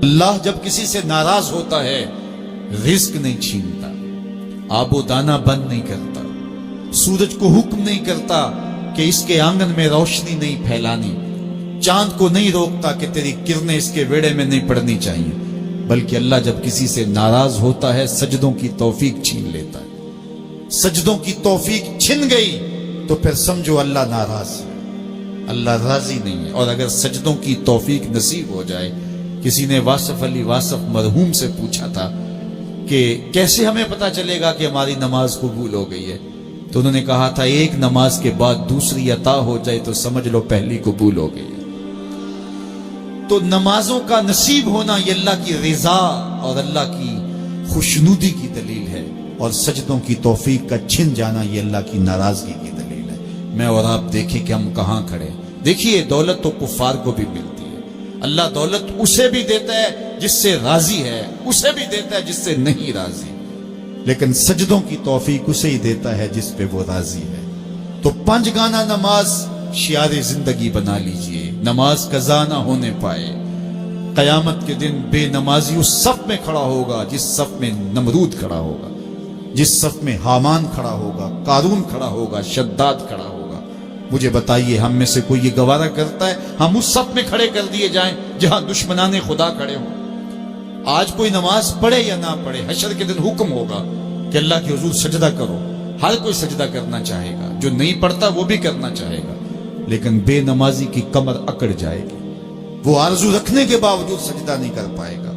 اللہ جب کسی سے ناراض ہوتا ہے رزق نہیں چھینتا، آب و دانہ بند نہیں کرتا، سورج کو حکم نہیں کرتا کہ اس کے آنگن میں روشنی نہیں پھیلانی، چاند کو نہیں روکتا کہ تیری کرنیں اس کے ویڑے میں نہیں پڑنی چاہیے، بلکہ اللہ جب کسی سے ناراض ہوتا ہے سجدوں کی توفیق چھین لیتا ہے۔ سجدوں کی توفیق چھن گئی تو پھر سمجھو اللہ ناراض ہے، اللہ راضی نہیں ہے۔ اور اگر سجدوں کی توفیق نصیب ہو جائے، کسی نے واصف علی واصف مرحوم سے پوچھا تھا کہ کیسے ہمیں پتا چلے گا کہ ہماری نماز قبول ہو گئی ہے، تو انہوں نے کہا تھا ایک نماز کے بعد دوسری عطا ہو جائے تو سمجھ لو پہلی قبول ہو گئی ہے۔ تو نمازوں کا نصیب ہونا یہ اللہ کی رضا اور اللہ کی خوشنودی کی دلیل ہے، اور سجدوں کی توفیق کا چھن جانا یہ اللہ کی ناراضگی کی دلیل ہے۔ میں اور آپ دیکھیں کہ ہم کہاں کھڑے۔ دیکھیے دولت تو کفار کو بھی ملتی ہے، اللہ دولت اسے بھی دیتا ہے جس سے راضی ہے، اسے بھی دیتا ہے جس سے نہیں راضی، لیکن سجدوں کی توفیق اسے ہی دیتا ہے جس پہ وہ راضی ہے۔ تو 5 گانا نماز شعار زندگی بنا لیجئے، نماز قضا نہ ہونے پائے۔ قیامت کے دن بے نمازی اس صف میں کھڑا ہوگا جس صف میں نمرود کھڑا ہوگا، جس صف میں حامان کھڑا ہوگا، قارون کھڑا ہوگا، شداد کھڑا ہوگا۔ مجھے بتائیے ہم میں سے کوئی یہ گوارہ کرتا ہے ہم اس صف میں کھڑے کر دیے جائیں جہاں دشمنان خدا کھڑے ہوں؟ آج کوئی نماز پڑھے یا نہ پڑھے، حشر کے دن حکم ہوگا کہ اللہ کے حضور سجدہ کرو۔ ہر کوئی سجدہ کرنا چاہے گا، جو نہیں پڑھتا وہ بھی کرنا چاہے گا، لیکن بے نمازی کی کمر اکڑ جائے گی، وہ آرزو رکھنے کے باوجود سجدہ نہیں کر پائے گا۔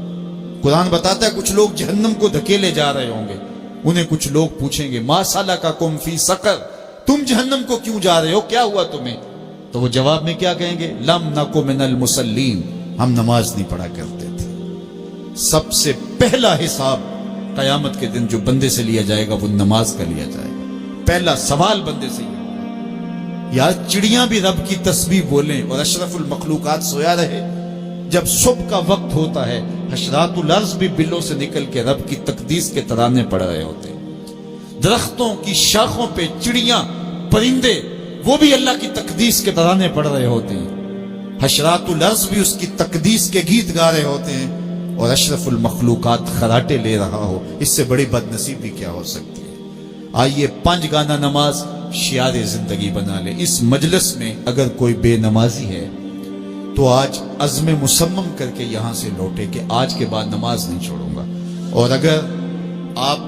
قرآن بتاتا ہے کچھ لوگ جہنم کو دھکیلے جا رہے ہوں گے، انہیں کچھ لوگ پوچھیں گے ما سلککم فی سقر، تم جہنم کو کیوں جا رہے ہو، کیا ہوا تمہیں؟ تو وہ جواب میں کیا کہیں گے؟ لم نک من المصلین، ہم نماز نہیں پڑھا کرتے تھے۔ سب سے پہلا حساب قیامت کے دن جو بندے سے لیا جائے گا وہ نماز کا لیا جائے گا۔ پہلا سوال بندے سے یار چڑیاں بھی رب کی تسبیح بولیں اور اشرف المخلوقات سویا رہے، جب صبح کا وقت ہوتا ہے حشرات الارض بھی بلوں سے نکل کے رب کی تقدیس کے ترانے پڑھ رہے ہوتے ہیں، درختوں کی شاخوں پہ چڑیاں پرندے وہ بھی اللہ کی تقدیس کے ترانے پڑھ رہے ہوتے ہیں، حشرات الارض بھی اس کی تقدیس کے گیت گا رہے ہوتے ہیں، اور اشرف المخلوقات خراٹے لے رہا ہو، اس سے بڑی بد نصیبی کیا ہو سکتی ہے؟ آئیے 5 گانا نماز شعار زندگی بنا لے۔ اس مجلس میں اگر کوئی بے نمازی ہے تو آج عزم مصمم کر کے یہاں سے لوٹے کہ آج کے بعد نماز نہیں چھوڑوں گا، اور اگر آپ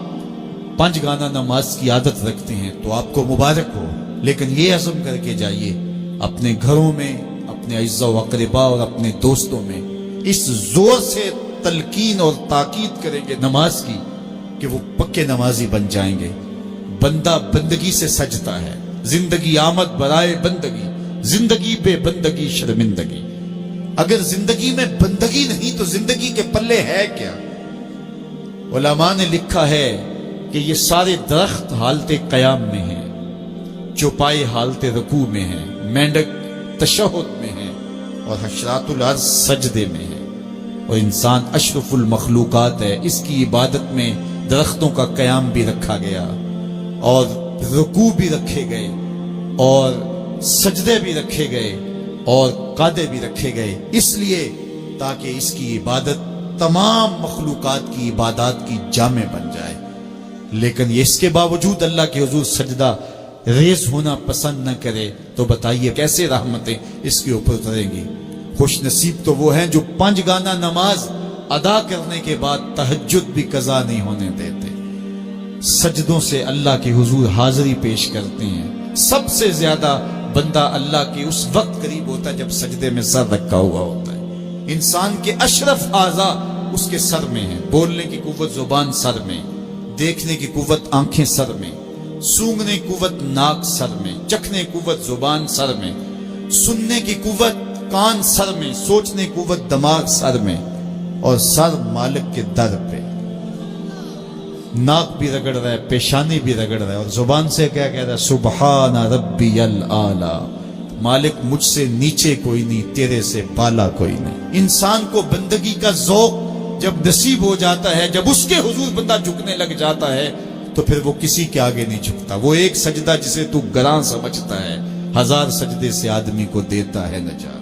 5 گانا نماز کی عادت رکھتے ہیں تو آپ کو مبارک ہو، لیکن یہ عزم کر کے جائیے اپنے گھروں میں، اپنے اعزاء و اقرباء اور اپنے دوستوں میں اس زور سے تلقین اور تاکید کریں گے نماز کی کہ وہ پکے نمازی بن جائیں گے۔ بندہ بندگی سے سجتا ہے، زندگی آمد برائے بندگی، زندگی بے بندگی شرمندگی۔ اگر زندگی میں بندگی نہیں تو زندگی کے پلے ہے کیا؟ علماء نے لکھا ہے کہ یہ سارے درخت حالت قیام میں ہیں، چوپائے حالت رکوع میں ہیں، مینڈک تشہد میں ہے، اور حشرات الارض سجدے میں ہے، اور انسان اشرف المخلوقات ہے۔ اس کی عبادت میں درختوں کا قیام بھی رکھا گیا، اور رکوع بھی رکھے گئے، اور سجدے بھی رکھے گئے، اور قعدے بھی رکھے گئے، اس لیے تاکہ اس کی عبادت تمام مخلوقات کی عبادات کی جامع بن جائے۔ لیکن یہ اس کے باوجود اللہ کے حضور سجدہ ریز ہونا پسند نہ کرے تو بتائیے کیسے رحمتیں اس کے اوپر اتریں گی؟ خوش نصیب تو وہ ہیں جو 5 گانا نماز ادا کرنے کے بعد تہجد بھی قضا نہیں ہونے دیتے، سجدوں سے اللہ کے حضور حاضری پیش کرتے ہیں۔ سب سے زیادہ بندہ اللہ کے اس وقت قریب ہوتا ہے جب سجدے میں سر رکھا ہوا ہوتا ہے۔ انسان کے اشرف اعضاء اس کے سر میں ہیں، بولنے کی قوت زبان سر میں، دیکھنے کی قوت آنکھیں سر میں، سونگنے کی قوت ناک سر میں، چکھنے کی قوت زبان سر میں، سننے کی قوت کان سر میں، سوچنے کی قوت دماغ سر میں، اور سر مالک کے در پہ۔ ناک بھی رگڑ رہا ہے، پیشانی بھی رگڑ رہا ہے، اور زبان سے کیا کہہ رہا ہے؟ سبحان ربی الاعلی، مالک مجھ سے نیچے کوئی نہیں، تیرے سے بالا کوئی نہیں۔ انسان کو بندگی کا ذوق جب نصیب ہو جاتا ہے، جب اس کے حضور بندہ جھکنے لگ جاتا ہے تو پھر وہ کسی کے آگے نہیں جھکتا۔ وہ ایک سجدہ جسے تو گراں سمجھتا ہے 1000 سجدے سے آدمی کو دیتا ہے نجات۔